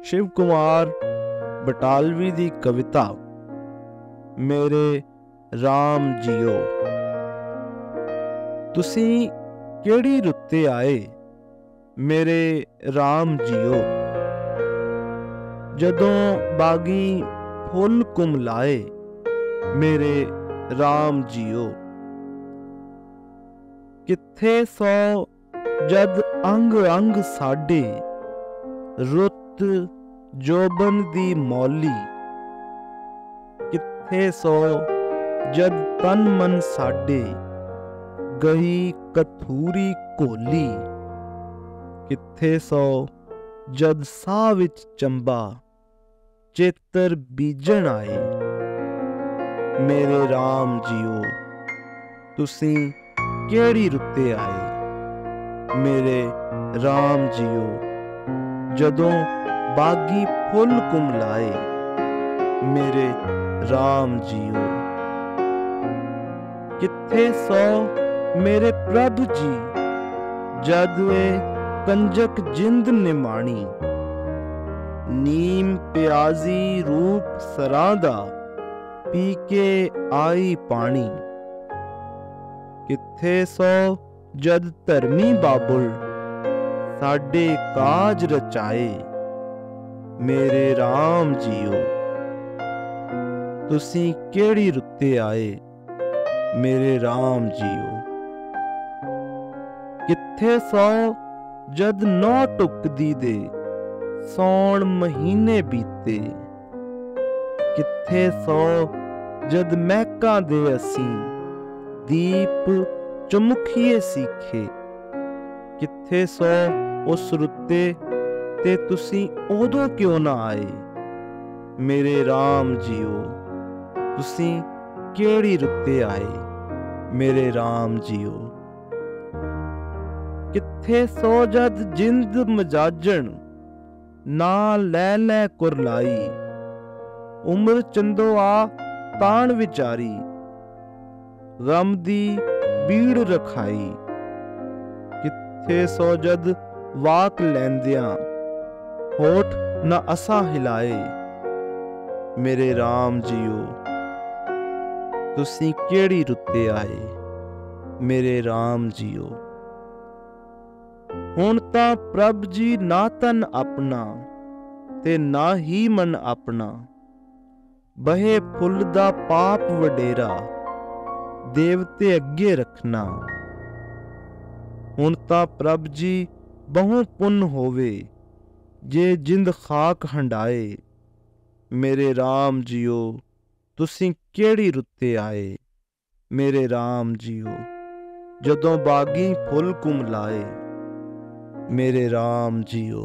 शिव कुमार बटालवी दी कविता मेरे राम जीओ। तुसी केड़ी रुत्ते आए मेरे राम जीओ। जदों बागी फुल कुमलाए मेरे राम जीओ। किथे सौ जद अंग अंग साडे रुत जोबन दी मौली। किथे सौ जद तन मन साडे गई कथूरी कोली। किथे सौ जद साह विच चंबा चेतर बीजन आए मेरे राम जीओ। तुसी केड़ी रुत्ते आए मेरे राम जीओ। जदों बागी फुल कुमलाए मेरे राम जीओ। किथे सौ मेरे प्रभु जी जद वे कंजक जिंद निमाणी। नीम प्याजी रूप सरादा पी के आई पानी। किथे सौ जद धर्मी बाबुल साडे काज रचाए मेरे राम जीओ। तुसी केड़ी रुत्ते आए मेरे राम जीओ। किथे सौ जद नौ टुकदी दे सौण महीने बीते। किथे सौ जद महका दे असी दीप चमुखिए सीखे। किथे सौ उस रुत्ते ते तुसी उदों क्यों ना आए मेरे राम जीओ। तुसी केड़ी रुत्ते आए मेरे राम जीओ। किथे सौ जद जिंद मजाजन ना लै लै कुरलाई। उम्र चंदो आ तान विचारी गम दी बीड़ रखाई। किथे सौ जद वाक लैंदियां होठ न असा हिलाए मेरे राम जीओ। तुसी केड़ी रुत्ते आए मेरे राम जीओ। हुण तां प्रभ जी ना तन अपना ते ना ही मन अपना। बहे फुल दा पाप वडेरा देवते अगे रखना। हुण तां प्रभ जी बहु पुन होवे जे जिंद खाक हंडाए मेरे राम जीओ। तुसी केड़ी रुत्ते आए मेरे राम जीओ। जदों बागी फुल कुमलाए मेरे राम जीओ।